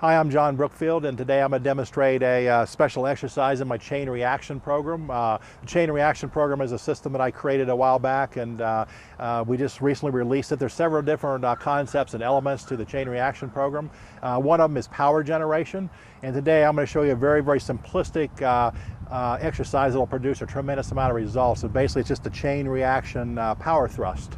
Hi, I'm John Brookfield, and today I'm going to demonstrate a special exercise in my chain reaction program. The chain reaction program is a system that I created a while back, and we just recently released it. There's several different concepts and elements to the chain reaction program. One of them is power generation, and today I'm going to show you a very simplistic exercise that will produce a tremendous amount of results. So basically it's just a chain reaction power thrust.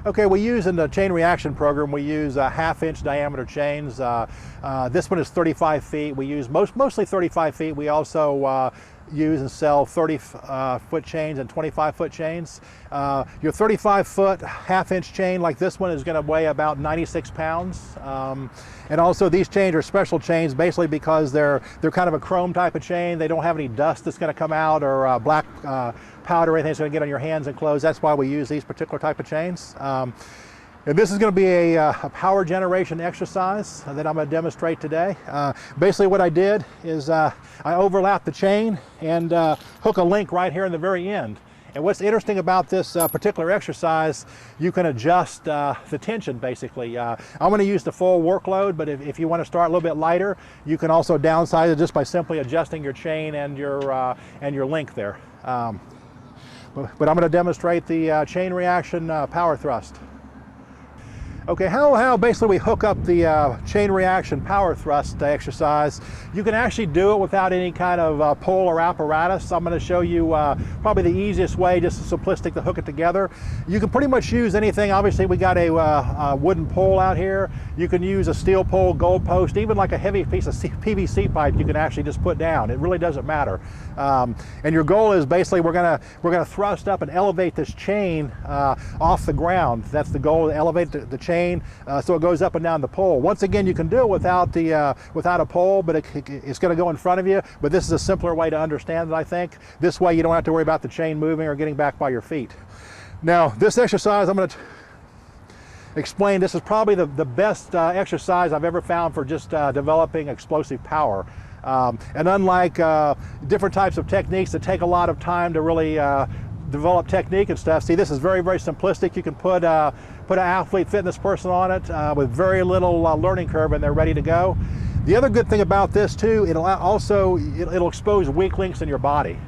Okay, we use in the chain reaction program, we use half-inch diameter chains. This one is 35 feet. We use mostly 35 feet. We also use and sell 30-foot chains and 25-foot chains. Your 35-foot half-inch chain like this one is going to weigh about 96 pounds. And also these chains are special chains basically because they're kind of a chrome type of chain. They don't have any dust that's going to come out or black powder or anything that's going to get on your hands and clothes. That's why we use these particular type of chains. And this is going to be a power generation exercise that I'm going to demonstrate today. Basically what I did is I overlapped the chain and hook a link right here in the very end. And what's interesting about this particular exercise, you can adjust the tension basically. I'm going to use the full workload, but if you want to start a little bit lighter, you can also downsize it just by simply adjusting your chain and your link there. But I'm going to demonstrate the chain reaction power thrust. Okay, how basically we hook up the chain reaction power thrust exercise. You can actually do it without any kind of pole or apparatus. I'm going to show you probably the easiest way, just simplistic, to hook it together. You can pretty much use anything. Obviously we got a wooden pole out here. You can use a steel pole, gold post, even like a heavy piece of PVC pipe you can actually just put down. It really doesn't matter. And your goal is basically we're gonna thrust up and elevate this chain off the ground. That's the goal, to elevate the chain so it goes up and down the pole. Once again, you can do it without a pole, but it's going to go in front of you. But this is a simpler way to understand it, I think. This way you don't have to worry about the chain moving or getting back by your feet. Now, this exercise I'm going to explain. This is probably the best exercise I've ever found for just developing explosive power. And unlike different types of techniques that take a lot of time to really develop technique and stuff, see, this is very simplistic. You can put an athlete fitness person on it with very little learning curve, and they're ready to go. The other good thing about this too, it'll expose weak links in your body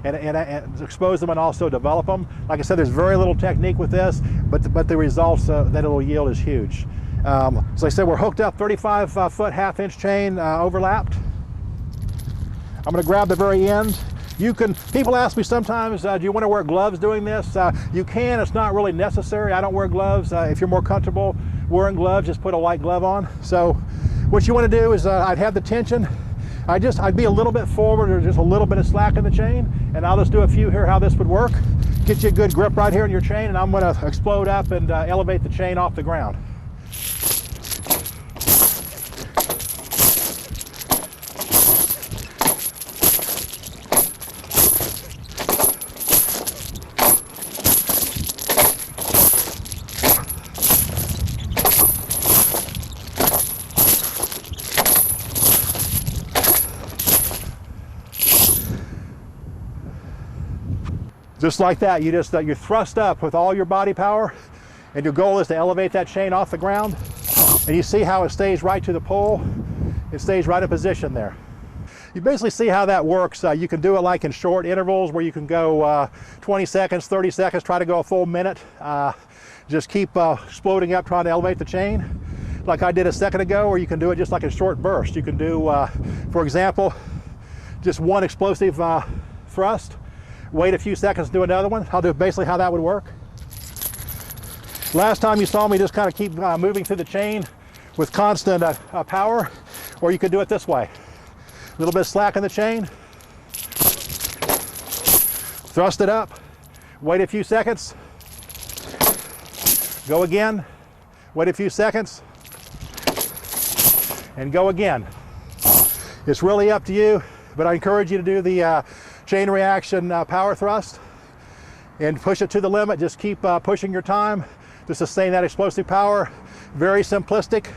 and expose them and also develop them. Like I said, there's very little technique with this, but the results that it'll yield is huge. So like I said, we're hooked up, 35-foot half-inch chain overlapped. I'm going to grab the very end. People ask me sometimes, do you want to wear gloves doing this? You can, it's not really necessary. I don't wear gloves. If you're more comfortable wearing gloves, just put a light glove on. So what you want to do is, I'd have the tension. I'd be a little bit forward or just a little bit of slack in the chain, and I'll just do a few here how this would work. Get you a good grip right here in your chain, and I'm going to explode up and elevate the chain off the ground. Just like that, you thrust up with all your body power, and your goal is to elevate that chain off the ground. And you see how it stays right to the pole. It stays right in position there. You basically see how that works. You can do it like in short intervals where you can go 20 seconds, 30 seconds, try to go a full minute. Just keep exploding up, trying to elevate the chain, like I did a second ago, or you can do it just like a short burst. You can do, for example, just one explosive thrust. Wait a few seconds, do another one. I'll do basically how that would work. Last time you saw me just kind of keep moving through the chain with constant power, or you could do it this way. A little bit of slack in the chain, thrust it up, wait a few seconds, go again, wait a few seconds, and go again. It's really up to you, but I encourage you to do the chain reaction power thrust and push it to the limit. Just keep pushing your time to sustain that explosive power. Very simplistic,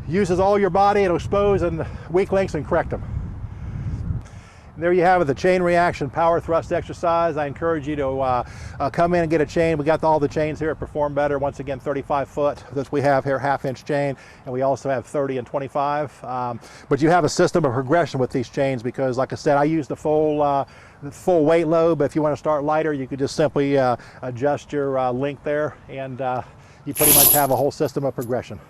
uses all your body. It'll expose and weak links and correct them. There you have it, the chain reaction power thrust exercise. I encourage you to come in and get a chain. We got all the chains here at Perform Better. Once again, 35 foot that we have here, 1/2-inch chain, and we also have 30 and 25. But you have a system of progression with these chains because, like I said, I use the full weight load, but if you want to start lighter, you could just simply adjust your length there, and you pretty much have a whole system of progression.